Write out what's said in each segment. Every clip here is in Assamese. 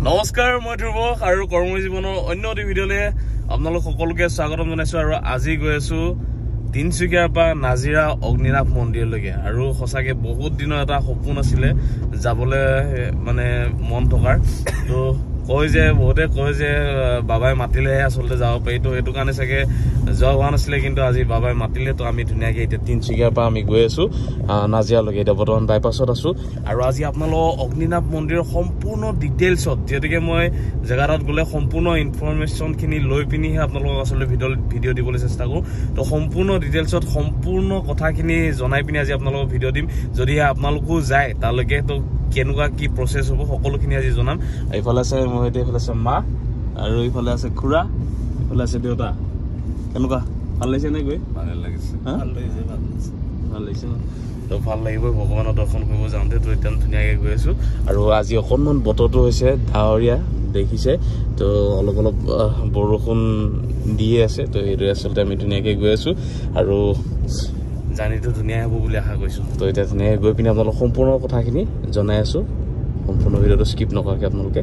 নমস্কাৰ মই ধ্ৰুৱ আৰু কৰ্মজীৱনৰ অন্য এটি ভিডিঅ'লে আপোনালোক সকলোকে স্বাগতম জনাইছো আৰু আজি গৈ আছো তিনচুকীয়াৰ পৰা নাজিৰা অগ্নিনাভ মন্দিৰলৈকে আৰু সঁচাকে বহুত দিনৰ এটা সপোন আছিলে যাবলৈ মানে মন থকাৰ তো বহুতে কয় যে বাবাই মাতিলেহে আচলতে যাব পাৰি তো এইটো কাৰণে চাগে যোৱা হোৱা নাছিলে কিন্তু আজি বাবাই মাতিলে তো আমি ধুনীয়াকৈ এতিয়া তিনচুকীয়াৰ পৰা আমি গৈ আছো নাজিৰালৈকে এতিয়া বৰ্তমান বাইপাছত আছো আৰু আজি আপোনালোক অগ্নিনাভ মন্দিৰৰ সম্পূৰ্ণ ডিটেইলছত যেতিয়াকে মই জেগাত গ'লে সম্পূৰ্ণ ইনফৰমেশ্যনখিনি লৈ পিনিহে আপোনালোকক আচলতে ভিডিঅ' দিবলৈ চেষ্টা কৰোঁ তো সম্পূৰ্ণ ডিটেইলছত সম্পূৰ্ণ কথাখিনি জনাই পিনি আজি আপোনালোকক ভিডিঅ' দিম যদিহে আপোনালোকো যায় তালৈকে তো কেনেকুৱা কি প্ৰচেছ হ'ব সকলোখিনি আজি জনাম এইফালে আছে মই এইফালে আছে মা আৰু এইফালে আছে খুৰা এইফালে আছে দেউতা কেনেকুৱা ভাল লাগিছে নে গৈ ভালে লাগিছে ভাল লাগিছে তো ভাল লাগিব ভগৱানৰ দৰ্শন কৰিব যাওঁতে তো এতিয়া ধুনীয়াকৈ গৈ আছো আৰু আজি অকণমান বতৰটো হৈছে ডাৱৰীয়া দেখিছে তো অলপ অলপ বৰষুণ দিয়ে আছে তো এইদৰে আচলতে আমি ধুনীয়াকৈ গৈ আছো আৰু জানিটো ধুনীয়া হ'ব বুলি আশা কৰিছোঁ তো এতিয়া ধুনীয়াকৈ গৈ পিনি আপোনালোক সম্পূৰ্ণ কথাখিনি জনাই আছোঁ সম্পূৰ্ণ ভিডিঅ'টো স্কিপ নকৰাকৈ আপোনালোকে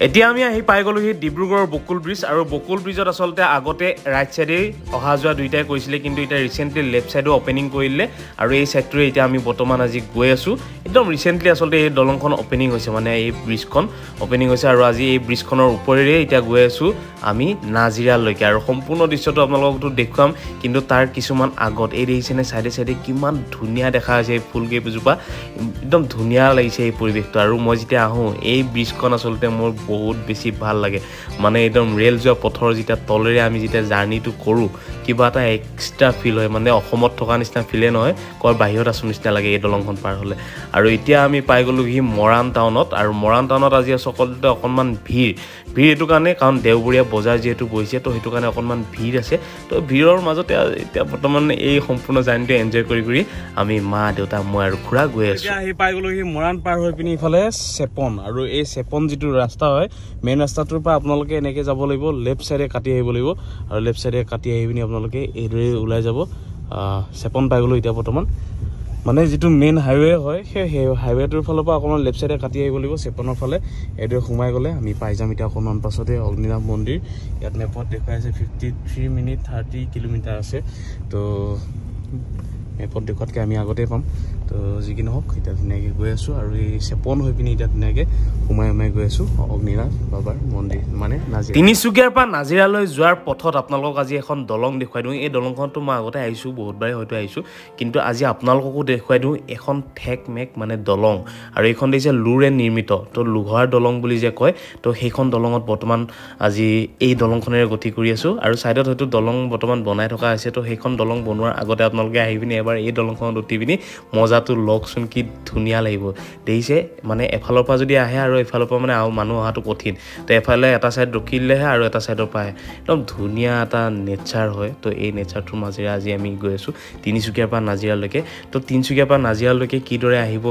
এতিয়া আমি আহি পাই গ'লোহি ডিব্ৰুগড়ৰ বকুল ব্ৰিজ আৰু বকুল ব্ৰিজত আচলতে আগতে ৰাইট চাইডেই অহা যোৱা দুইটাই কৰিছিলে কিন্তু এতিয়া ৰিচেণ্টলি লেফ্ট চাইডো অপেনিং কৰিলে আৰু এই চাইডটোৰে এতিয়া আমি বৰ্তমান আজি গৈ আছোঁ একদম ৰিচেণ্টলি আচলতে এই দলংখন অপেনিং হৈছে মানে এই ব্ৰিজখন অপেনিং হৈছে আৰু আজি এই ব্ৰিজখনৰ ওপৰেৰে এতিয়া গৈ আছোঁ আমি নাজিৰালৈকে আৰু সম্পূৰ্ণ দৃশ্যটো আপোনালোকতো দেখুৱাম কিন্তু তাৰ কিছুমান আগত এই দেখিছেনে চাইডে চাইডে কিমান ধুনীয়া দেখা হৈছে এই ফুলকেইজোপা একদম ধুনীয়া লাগিছে এই পৰিৱেশটো আৰু মই যেতিয়া আহোঁ এই ব্ৰিজখন আচলতে মোৰ বহুত বেছি ভাল লাগে মানে একদম ৰেল যোৱা পথৰ যেতিয়া তলেৰে আমি যেতিয়া জাৰ্ণিটো কৰোঁ কিবা এটা এক্সট্ৰা ফিল হয় মানে অসমত থকা নিচিনা ফিলে নহয় ক'ৰ বাহিৰত আছোঁ নিচিনা লাগে এই দলংখন পাৰ হ'লে আৰু এতিয়া আমি পাই গ'লোহি মৰাণ টাউনত আৰু মৰাণ টাউনত আজি সকলোতে অকণমান ভিৰ এইটো কাৰণে কাৰণ দেওবৰীয়া বজাৰ যিহেতু বহিছে তো সেইটো কাৰণে অকণমান ভিৰ আছে তো ভিৰৰ মাজতে এতিয়া বৰ্তমান এই সম্পূৰ্ণ জাৰ্ণিটো এনজয় কৰি আমি মা দেউতা মই আৰু খুৰা গৈ আছোঁ এতিয়া আহি পাই গ'লোহি মৰাণ পাৰ হৈ পিনি ইফালে চেপন আৰু এই চেপন যিটো ৰাস্তা হয় মেইন ৰাস্তাটোৰ পৰা আপোনালোকে এনেকৈ যাব লাগিব লেফ্ট চাইডে কাটি আহিব লাগিব আৰু লেফ্ট চাইডে কাটি আহি পিনি আপোনালোকে এইদৰে ওলাই যাব চেপন পাই গ'লোঁ এতিয়া বৰ্তমান মানে যিটো মেইন হাইৱে হয় সেই হাইৱেটোৰ ফালৰ পৰা অকণমান লেফ্ট চাইডে কাটি আহিব লাগিব চেপনৰ ফালে এইদৰে সোমাই গ'লে আমি পাই যাম এতিয়া অকণমান পাছতে অগ্নিনাভ মন্দিৰ ইয়াত মেপত দেখুৱাই আছে 53 মিনিট 30 কিলোমিটাৰ আছে তো মেপত দেখুৱাতকৈ আমি আগতে পাম তো যি কি নহওক এতিয়া ধুনীয়াকৈ গৈ আছোঁ আৰু এই চেপন হৈ পিনি এতিয়া ধুনীয়াকৈ সোমাই গৈ আছোঁ অগ্নিনাভ বাবাৰ মন্দিৰ মানে নাজিৰা তিনিচুকীয়াৰ পৰা নাজিৰালৈ যোৱাৰ পথত আপোনালোকক আজি এখন দলং দেখুৱাই দিওঁ এই দলংখনতো মই আগতে আহিছোঁ বহুতবাৰে হয়তো আহিছোঁ কিন্তু আজি আপোনালোককো দেখুৱাই দিওঁ এখন ঠেক মেক মানে দলং আৰু এইখন দেখিছে লোৰে নিৰ্মিত তো লোহাৰ দলং বুলি যে কয় তো সেইখন দলঙত বৰ্তমান আজি এই দলংখনেৰে গতি কৰি আছোঁ আৰু ছাইডত হয়তো দলং বৰ্তমান বনাই থকা হৈছে তো সেইখন দলং বনোৱাৰ আগতে আপোনালোকে আহি পিনি এবাৰ এই দলংখনত উঠি পিনি মজাটো লওকচোন কি ধুনীয়া লাগিব দেখিছে মানে এফালৰ পৰা যদি আহে আৰু এফালৰ পৰা মানে মানুহ অহাটো কঠিন তো এফালে এটা ছাইড ৰখি দিলেহে আৰু এটা ছাইডৰ পৰা আহে একদম ধুনীয়া এটা নেচাৰ হয় তো এই নেচাৰটোৰ মাজেৰে আজি আমি গৈ আছোঁ তিনিচুকীয়াৰ পৰা নাজিৰালৈকে তো তিনিচুকীয়াৰ পৰা নাজিৰালৈকে কিদৰে আহিব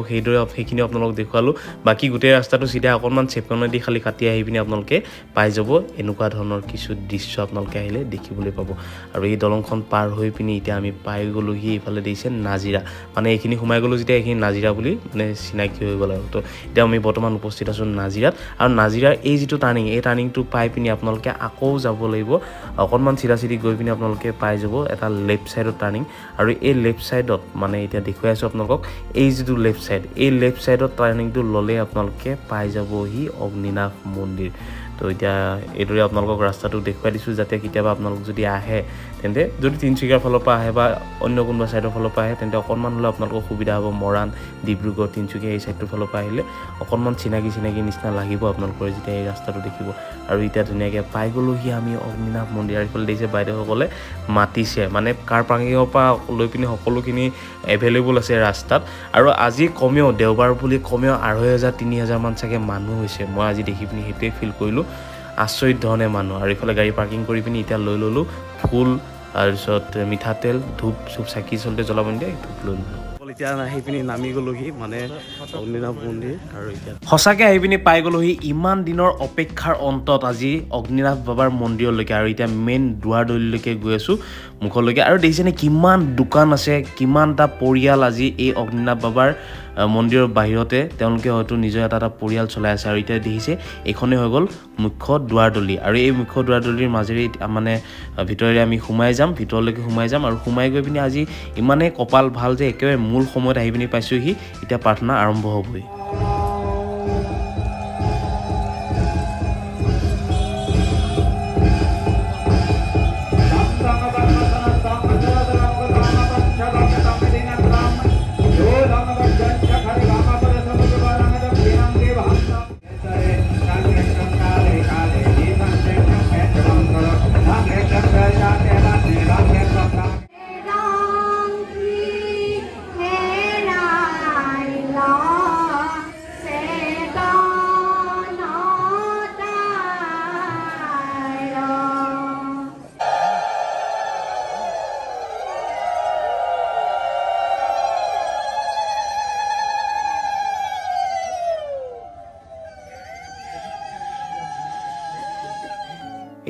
সেইখিনি আপোনালোক দেখুৱালোঁ বাকী গোটেই ৰাস্তাটো চিধা অকণমান চেপনেদি খালি কাটি আহি পিনি আপোনালোকে পাই যাব এনেকুৱা ধৰণৰ কিছু দৃশ্য আপোনালোকে আহিলে দেখিবলৈ পাব আৰু এই দলংখন পাৰ হৈ পিনি এতিয়া আমি পাই গ'লোহি এইফালে দেখিছে নাজিৰা মানে এইখিনি সোমাই গ'লোঁ যেতিয়া এইখিনি নাজিৰা বুলি মানে চিনাকি হৈ গ'ল আৰু তো এতিয়া আমি বৰ্তমান উপস্থিত আছোঁ নাজিৰাত আৰু নাজিৰাৰ এই যিটো টাৰ্ণিং এই টাৰ্ণিংটো পাই পিনি আপোনালোকে আকৌ যাব লাগিব অকণমান চিধা গৈ পিনি আপোনালোকে পাই যাব এটা লেফ্ট ছাইডত টাৰ্ণিং আৰু এই লেফ্ট ছাইডত মানে এতিয়া দেখুৱাই আছোঁ আপোনালোকক এই যিটো লেফ্ট ছাইড এই লেফ্ট ছাইডত টাৰ্ণিংটো ল'লে আপোনালোকে পাই যাবহি অগ্নিনাভ মন্দিৰ তো এতিয়া এইদৰে আপোনালোকক ৰাস্তাটো দেখুৱাই দিছোঁ যাতে কেতিয়াবা আপোনালোক যদি আহে তেন্তে যদি তিনিচুকীয়াৰ ফালৰ পৰা আহে বা অন্য কোনোবা ছাইডৰ ফালৰ পৰা আহে তেন্তে অকণমান হ'লে আপোনালোকৰ সুবিধা হ'ব মৰাণ ডিব্ৰুগড় তিনিচুকীয়া এই ছাইডটোৰ ফালৰ পৰা আহিলে অকণমান চিনাকি নিচিনা লাগিব আপোনালোকৰ যেতিয়া এই ৰাস্তাটো দেখিব আৰু এতিয়া ধুনীয়াকৈ পাই গ'লোহি আমি অগ্নিনাভ মন্দিৰ আৰু এইফালে দেখিছে বাইদেউসকলে মাতিছে মানে কাৰ পাৰ্কিঙৰ পৰা লৈ পিনি সকলোখিনি এভেইলেবল আছে ৰাস্তাত আৰু আজি কমেও দেওবাৰ বুলি কমেও 2500-3000 মান চাগে মানুহ হৈছে মই আজি দেখি পিনি সেইটোৱে ফিল কৰিলোঁ আচৰিত ধৰণে মানুহ আৰু এইফালে গাড়ী পাৰ্কিং কৰি পিনি এতিয়া লৈ ল'লোঁ ফুল তাৰপিছত মিঠাতেল ধূপ চাকি চলতে জ্বলাব নিদিয়ে ধূপ লৈ ল'লোঁ এতিয়া আহি পিনি নামি গ'লোহি মানে অগ্নিনাভ মন্দিৰ আৰু এতিয়া সঁচাকৈ আহি পিনি পাই গ'লোহি ইমান দিনৰ অপেক্ষাৰ অন্তত আজি অগ্নিনাভ বাবাৰ মন্দিৰলৈকে আৰু এতিয়া মেইন দুৱাৰদলিলৈকে গৈ আছোঁ মুখলৈকে আৰু দেখিছেনে কিমান দোকান আছে কিমানটা পৰিয়াল আজি এই অগ্নিনাভ বাবাৰ মন্দিৰৰ বাহিৰতে তেওঁলোকে হয়তো নিজৰ এটা পৰিয়াল চলাই আছে আৰু এতিয়া দেখিছে এইখনে হৈ গ'ল মুখ্য দুৱাৰদলি আৰু এই মুখ্য দুৱাৰদলিৰ মাজেৰে মানে ভিতৰেৰে আমি সোমাই যাম ভিতৰলৈকে সোমাই যাম আৰু সোমাই গৈ পিনি আজি ইমানেই কপাল ভাল যে একেবাৰে মূল সময়ত আহি পিনি পাইছোহি এতিয়া প্ৰাৰ্থনা আৰম্ভ হ'বই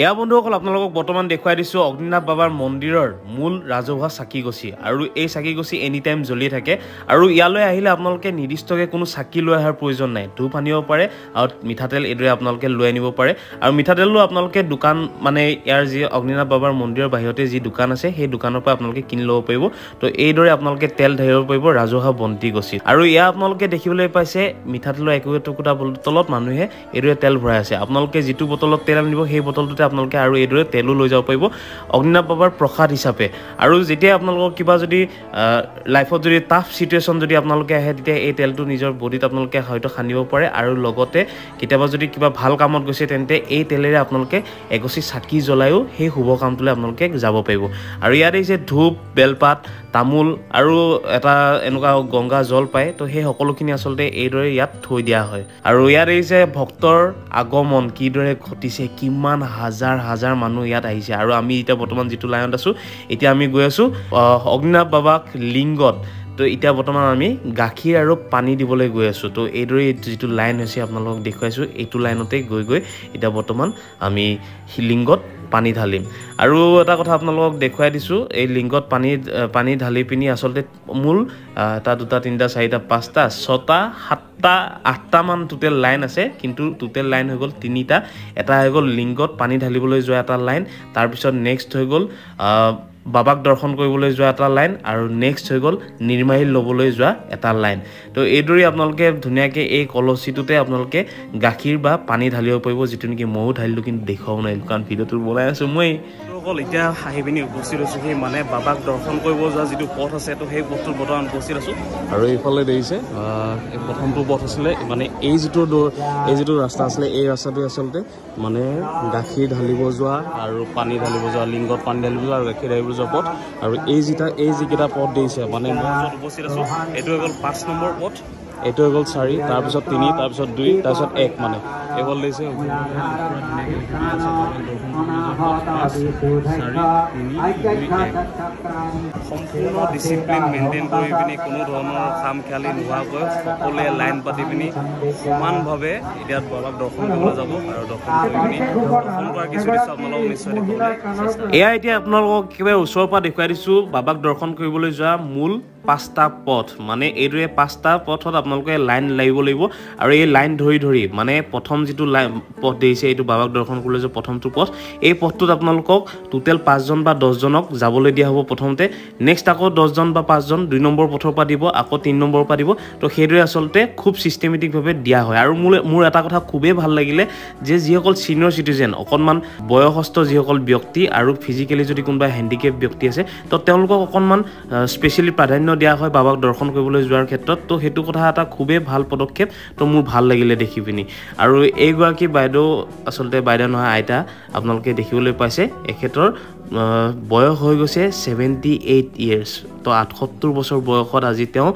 এয়া বন্ধুসকল আপোনালোকক বৰ্তমান দেখুৱাই দিছোঁ অগ্নিনাভ বাবাৰ মন্দিৰৰ মূল ৰাজহুৱা চাকিগছি আৰু এই চাকিগছি এনি টাইম জ্বলি থাকে আৰু ইয়ালৈ আহিলে আপোনালোকে নিৰ্দিষ্টকৈ কোনো চাকি লৈ অহাৰ প্ৰয়োজন নাই ধূপ আনিব পাৰে আৰু মিঠাতেল এইদৰে আপোনালোকে লৈ আনিব পাৰে আৰু মিঠাতেলো আপোনালোকে দোকান মানে ইয়াৰ যি অগ্নিনাভ বাবাৰ মন্দিৰৰ বাহিৰতে যি দোকান আছে সেই দোকানৰ পৰা আপোনালোকে কিনি ল'ব পাৰিব তো এইদৰে আপোনালোকে তেল ঢালিব পাৰিব ৰাজহুৱা বন্তি গছিত আৰু ইয়াৰ আপোনালোকে দেখিবলৈ পাইছে মিঠাতেলৰ একোটা বটলত মানুহে এইদৰে তেল ভৰাই আছে আপোনালোকে যিটো বটলত তেল আনিব সেই বটলটোতে আপোনালোকে আৰু এইদৰে তেলো লৈ যাব পাৰিব অগ্নিনাভ বাবাৰ প্ৰসাদ হিচাপে আৰু যেতিয়া আপোনালোকৰ কিবা যদি লাইফত যদি টাফ সিচুৱেশ্যন যদি আপোনালোকে আহে তেতিয়া এই তেলটো নিজৰ বডিত আপোনালোকে হয়তো খানিব পাৰে আৰু লগতে কেতিয়াবা যদি কিবা ভাল কামত গৈছে তেন্তে এই তেলেৰে আপোনালোকে এগছি চাকি জ্বলায়ো সেই শুভ কামটোলৈ আপোনালোকে যাব পাৰিব আৰু ইয়াত এই যে ধূপ বেলপাত তামোল আৰু এটা এনেকুৱা গংগা জল পায় তো সেই সকলোখিনি আচলতে এইদৰে ইয়াত থৈ দিয়া হয় আৰু ইয়াত এই যে ভক্তৰ আগমন কিদৰে ঘটিছে কিমান হাজাৰ হাজাৰ মানুহ ইয়াত আহিছে আৰু আমি এতিয়া বৰ্তমান যিটো লাইনত আছোঁ এতিয়া আমি গৈ আছোঁ অগ্নিনাভ বাবাক লিংগত তো এতিয়া বৰ্তমান আমি গাখীৰ আৰু পানী দিবলৈ গৈ আছোঁ তো এইদৰে যিটো লাইন হৈছে আপোনালোকক দেখুৱাইছোঁ এইটো লাইনতে গৈ এতিয়া বৰ্তমান আমি লিংগত পানী ঢালিম আৰু এটা কথা আপোনালোকক দেখুৱাই দিছোঁ এই লিংগত পানী ঢালি পিনি আচলতে মূল এটা দুটা তিনিটা চাৰিটা পাঁচটা ছটা সাতটা আঠটামান টোটেল লাইন আছে কিন্তু টোটেল লাইন হৈ গ'ল তিনিটা এটা হৈ গ'ল লিংগত পানী ঢালিবলৈ যোৱা এটা লাইন তাৰপিছত নেক্সট হৈ গ'ল বাবাক দৰ্শন কৰিবলৈ যোৱা এটা লাইন আৰু নেক্সট হৈ গ'ল নিৰ্মাহিল ল'বলৈ যোৱা এটা লাইন তো এইদৰে আপোনালোকে ধুনীয়াকৈ এই কলচীটোতে আপোনালোকে গাখীৰ বা পানী ঢালিব পাৰিব যিটো নেকি ময়ো ঢালিলোঁ কিন্তু দেখুৱাব নোৱাৰিলোঁ কাৰণ ভিডিঅ'টো বনাই আছোঁ মই অকল এতিয়া আহি পিনি উপস্থিত হৈছোঁ সেই মানে বাবাক দৰ্শন কৰিব যোৱা যিটো পথ আছে তো সেই পথটোত বৰ্তমান উপস্থিত আছোঁ আৰু এইফালে দেখিছে এই প্ৰথমটো পথ আছিলে মানে এই যিটো ৰাস্তা আছিলে এই ৰাস্তাটোৱে আচলতে মানে গাখীৰ ঢালিব যোৱা আৰু পানী ঢালিব যোৱা লিংগত পানী ঢালিব যোৱা আৰু গাখীৰ ঢালিব যোৱা পথ আৰু যিকেইটা পথ দিছে মানে মই য'ত উপস্থিত আছোঁ এইটো হৈ গ'ল 5 নম্বৰ পথ এইটো হৈ গ'ল 4 তাৰপিছত 3 তাৰপিছত 2 তাৰপিছত 1 মানে এইফালে দিছে সম্পূৰ্ণ ডিচিপ্লিন মেইনটেইন কৰি পিনি কোনো ধৰণৰ খাম খেয়ালি নোহোৱাকৈ সকলোৱে লাইন পাতি পিনি সমানভাৱে এতিয়া বাবাক দৰ্শন কৰিবলৈ যাব আৰু দৰ্শন কৰি পিনি দৰ্শন কৰাৰ কিছু দৃশ্য আপোনালোকক নিশ্চয় দেখিবলৈ এয়া এতিয়া আপোনালোকক একেবাৰে ওচৰৰ পৰা দেখুৱাই দিছোঁ বাবাক দৰ্শন কৰিবলৈ যোৱা মূল 5টা পথ মানে এইদৰে 5টা পথত আপোনালোকে লাইন লাগিব আৰু এই লাইন ধৰি মানে প্ৰথম যিটো পথ দিছে এইটো বাবাক দৰ্শন কৰিবলৈ যোৱা প্ৰথমটো পথ এই পথটোত আপোনালোকক টোটেল 5জন বা 10জনক যাবলৈ দিয়া হ'ব প্ৰথমতে নেক্সট আকৌ 10জন বা 5জন 2 নম্বৰ পথৰ পৰা দিব আকৌ 3 নম্বৰৰ পৰা দিব তো সেইদৰে আচলতে খুব চিষ্টেমেটিকভাৱে দিয়া হয় আৰু মোৰ এটা কথা খুবেই ভাল লাগিলে যে যিসকল চিনিয়ৰ চিটিজেন অকণমান বয়সস্থ যিসকল ব্যক্তি আৰু ফিজিকেলি যদি কোনোবা হেণ্ডিকেপ ব্যক্তি আছে তো তেওঁলোকক অকণমান স্পেচিয়েলি প্ৰাধান্য দিয়া হয় বাবাক দৰ্শন কৰিবলৈ যোৱাৰ ক্ষেত্ৰত তো সেইটো কথা এটা খুবেই ভাল পদক্ষেপ তো মোৰ ভাল লাগিলে দেখি পিনি আৰু এইগৰাকী বাইদেউ আচলতে বাইদেউ নহয় আইতা আপোনালোকে দেখিবলৈ পাইছে এখেতৰ বয়স হৈ গৈছে 78 ইয়াৰ্ছ তো 78 বছৰ বয়সত আজি তেওঁ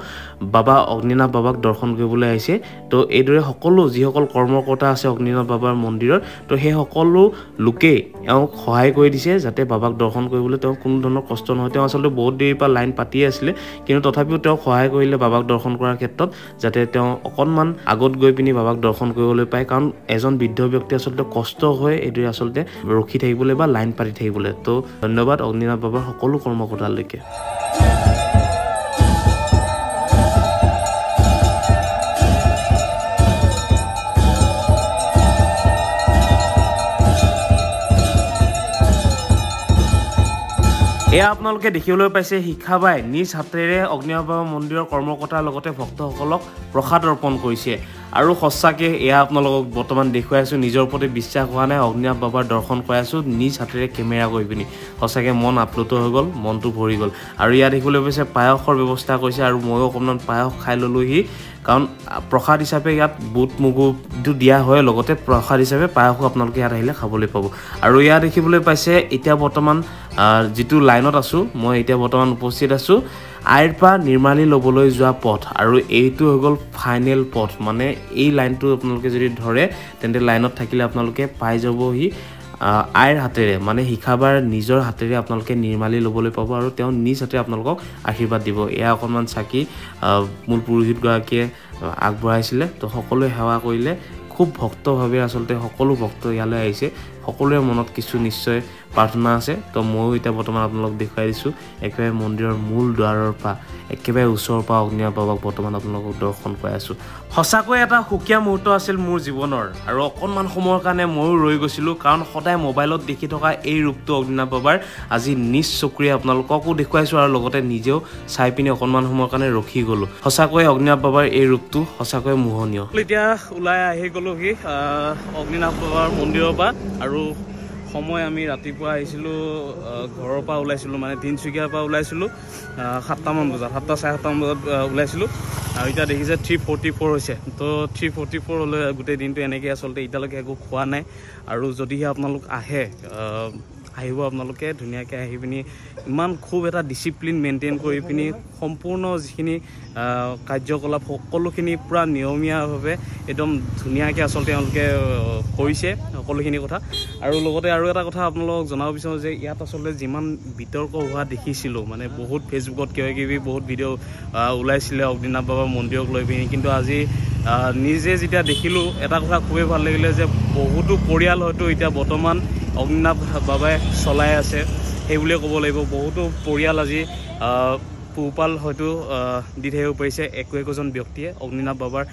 বাবা অগ্নিনাভ বাবাক দৰ্শন কৰিবলৈ আহিছে তো এইদৰে সকলো যিসকল কৰ্মকৰ্তা আছে অগ্নিনাভ বাবাৰ মন্দিৰৰ তো সেই সকলো লোকেই এওঁক সহায় কৰি দিছে যাতে বাবাক দৰ্শন কৰিবলৈ তেওঁ কোনো ধৰণৰ কষ্ট নহয় তেওঁ আচলতে বহুত দেৰিৰ পৰা লাইন পাতিয়ে আছিলে কিন্তু তথাপিও তেওঁ সহায় কৰিলে বাবাক দৰ্শন কৰাৰ ক্ষেত্ৰত যাতে তেওঁ অকণমান আগত গৈ পিনি বাবাক দৰ্শন কৰিবলৈ পায় কাৰণ এজন বৃদ্ধ ব্যক্তি আচলতে কষ্ট হৈ এইদৰে আচলতে ৰখি থাকিবলৈ বা লাইন পাতি থাকিবলৈ তো ধন্যবাদ অগ্নিনাভ বাবাৰ সকলো কৰ্মকৰ্তালৈকে এয়া আপোনালোকে দেখিবলৈ পাইছে শিখাবাই নিজ হাতেৰে অগ্নিনাভ বাবা মন্দিৰৰ কৰ্মকৰ্তাৰ লগতে ভক্তসকলক প্ৰসাদ অৰ্পণ কৰিছে আৰু সঁচাকৈ এয়া আপোনালোকক বৰ্তমান দেখুৱাই আছোঁ নিজৰ ওপৰতে বিশ্বাস হোৱা নাই অগ্নিনাভ বাবাৰ দৰ্শন কৰাই আছোঁ নিজ হাতেৰে কেমেৰা কৰি পিনি সঁচাকৈ মন আপ্লুত হৈ গ'ল মনটো ভৰি গ'ল আৰু ইয়াত দেখিবলৈ পাইছে পায়সৰ ব্যৱস্থা কৰিছে আৰু ময়ো অকণমান পায়স খাই ল'লোহি কাৰণ প্ৰসাদ হিচাপে ইয়াত বুট মগুটো দিয়া হয় লগতে প্ৰসাদ হিচাপে পায়সো আপোনালোকে ইয়াত আহিলে খাবলৈ পাব আৰু ইয়াত দেখিবলৈ পাইছে এতিয়া বৰ্তমান যিটো লাইনত আছোঁ মই এতিয়া বৰ্তমান উপস্থিত আছোঁ আইৰ পৰা নিৰ্মালী ল'বলৈ যোৱা পথ আৰু এইটো হৈ গ'ল ফাইনেল পথ মানে এই লাইনটো আপোনালোকে যদি ধৰে তেন্তে লাইনত থাকিলে আপোনালোকে পাই যাবহি আইৰ হাতেৰে মানে শিখাবাৰ নিজৰ হাতেৰে আপোনালোকে নিৰ্মালী ল'বলৈ পাব আৰু তেওঁ নিজ হাতে আপোনালোকক আশীৰ্বাদ দিব এয়া অকণমান চাকি মূল পুৰোহিতগৰাকীয়ে আগবঢ়াইছিলে তো সকলোৱে সেৱা কৰিলে খুব ভক্তভাৱে আচলতে সকলো ভক্ত ইয়ালৈ আহিছে সকলোৰে মনত কিছু নিশ্চয় প্ৰাৰ্থনা আছে তো ময়ো এতিয়া বৰ্তমান আপোনালোকক দেখুৱাই দিছোঁ একেবাৰে মন্দিৰৰ মূল দুৱাৰৰ পৰা একেবাৰে ওচৰৰ পৰা অগ্নিনাভ বাবাক বৰ্তমান আপোনালোকক দৰ্শন কৰাই আছোঁ সঁচাকৈ এটা সুকীয়া মুহূৰ্ত আছিল মোৰ জীৱনৰ আৰু অকণমান সময়ৰ কাৰণে ময়ো ৰৈ গৈছিলোঁ কাৰণ সদায় মোবাইলত দেখি থকা এই ৰূপটো অগ্নিনাভ বাবাৰ আজি নিজ চকুৰে আপোনালোককো দেখুৱাইছোঁ আৰু লগতে নিজেও চাই পিনি অকণমান সময়ৰ কাৰণে ৰখি গ'লোঁ সঁচাকৈ অগ্নিনাভ বাবাৰ এই ৰূপটো সঁচাকৈ মোহনীয় এতিয়া ওলাই আহি গ'লোহি অগ্নিনাভ বাবাৰ মন্দিৰৰ পৰা আৰু সময় আমি ৰাতিপুৱা আহিছিলোঁ ঘৰৰ পৰা ওলাইছিলোঁ মানে তিনিচুকীয়াৰ পৰা ওলাইছিলোঁ 7টামান বজাত 7টা 7:30মান বজাত ওলাইছিলোঁ আৰু এতিয়া দেখিছে 3:44 হৈছে তো 3:44 হ'লে গোটেই দিনটো এনেকৈ আচলতে এতিয়ালৈকে একো খোৱা নাই আৰু যদিহে আপোনালোক আহিব আপোনালোকে ধুনীয়াকৈ আহি পিনি ইমান খুব এটা ডিচিপ্লিন মেইনটেইন কৰি পিনি সম্পূৰ্ণ যিখিনি কাৰ্যকলাপ সকলোখিনি পূৰা নিয়মীয়াভাৱে একদম ধুনীয়াকৈ আচলতে তেওঁলোকে কৰিছে সকলোখিনি কথা আৰু লগতে আৰু এটা কথা আপোনালোকক জনাব বিচাৰোঁ যে ইয়াত আচলতে যিমান বিতৰ্ক হোৱা দেখিছিলোঁ মানে বহুত ফেচবুকত কিবাকিবি বহুত ভিডিঅ' ওলাইছিলে অগ্নিনাভ বাবাৰ মন্দিৰক লৈ পিনি কিন্তু আজি নিজে যেতিয়া দেখিলোঁ এটা কথা খুবেই ভাল লাগিলে যে বহুতো পৰিয়াল হয়তো এতিয়া বৰ্তমান অগ্নিনাভ বাবাই চলাই আছে সেই বুলিয়ে ক'ব লাগিব বহুতো পৰিয়াল আজি পোহপাল হয়তো দি থাকিব পাৰিছে একোজন ব্যক্তিয়ে অগ্নিনাভ বাবাৰ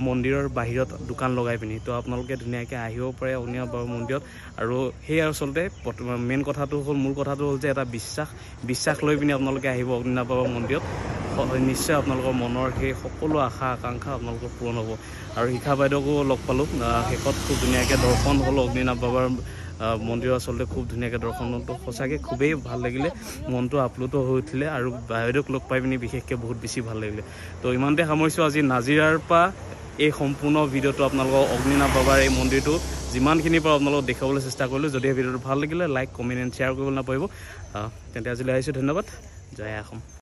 মন্দিৰৰ বাহিৰত দোকান লগাই পিনি তো আপোনালোকে ধুনীয়াকৈ আহিব পাৰে অগ্নিনাভ বাবাৰ মন্দিৰত আৰু সেই আচলতে মেইন কথাটো হ'ল মূল কথাটো হ'ল যে এটা বিশ্বাস লৈ পিনি আপোনালোকে আহিব অগ্নিনাভ বাবাৰ মন্দিৰত নিশ্চয় আপোনালোকৰ মনৰ সেই সকলো আশা আকাংক্ষা আপোনালোকৰ পূৰণ হ'ব আৰু শিখা বাইদেউকো লগ পালোঁ শেষত খুব ধুনীয়াকৈ দৰ্শন হ'ল অগ্নিনাভ বাবাৰ মন্দিৰ আচলতে খুব ধুনীয়াকৈ দৰ্শনটো সঁচাকৈ খুবেই ভাল লাগিলে মনটো আপ্লুত হৈ উঠিলে আৰু বাইদেউক লগ পাই পিনি বিশেষকৈ বহুত বেছি ভাল লাগিলে তো ইমানতে সামৰিছোঁ আজি নাজিৰাৰ পৰা এই সম্পূৰ্ণ ভিডিঅ'টো আপোনালোকৰ অগ্নিনাভ বাবাৰ এই মন্দিৰটো যিমানখিনিৰ পৰা আপোনালোকক দেখাবলৈ চেষ্টা কৰিলোঁ যদি ভিডিঅ'টো ভাল লাগিলে লাইক কমেণ্ট এণ্ড শ্বেয়াৰ কৰিবলৈ নাপাহৰিব তেন্তে আজিলৈ আহিছোঁ ধন্যবাদ জয় অসম।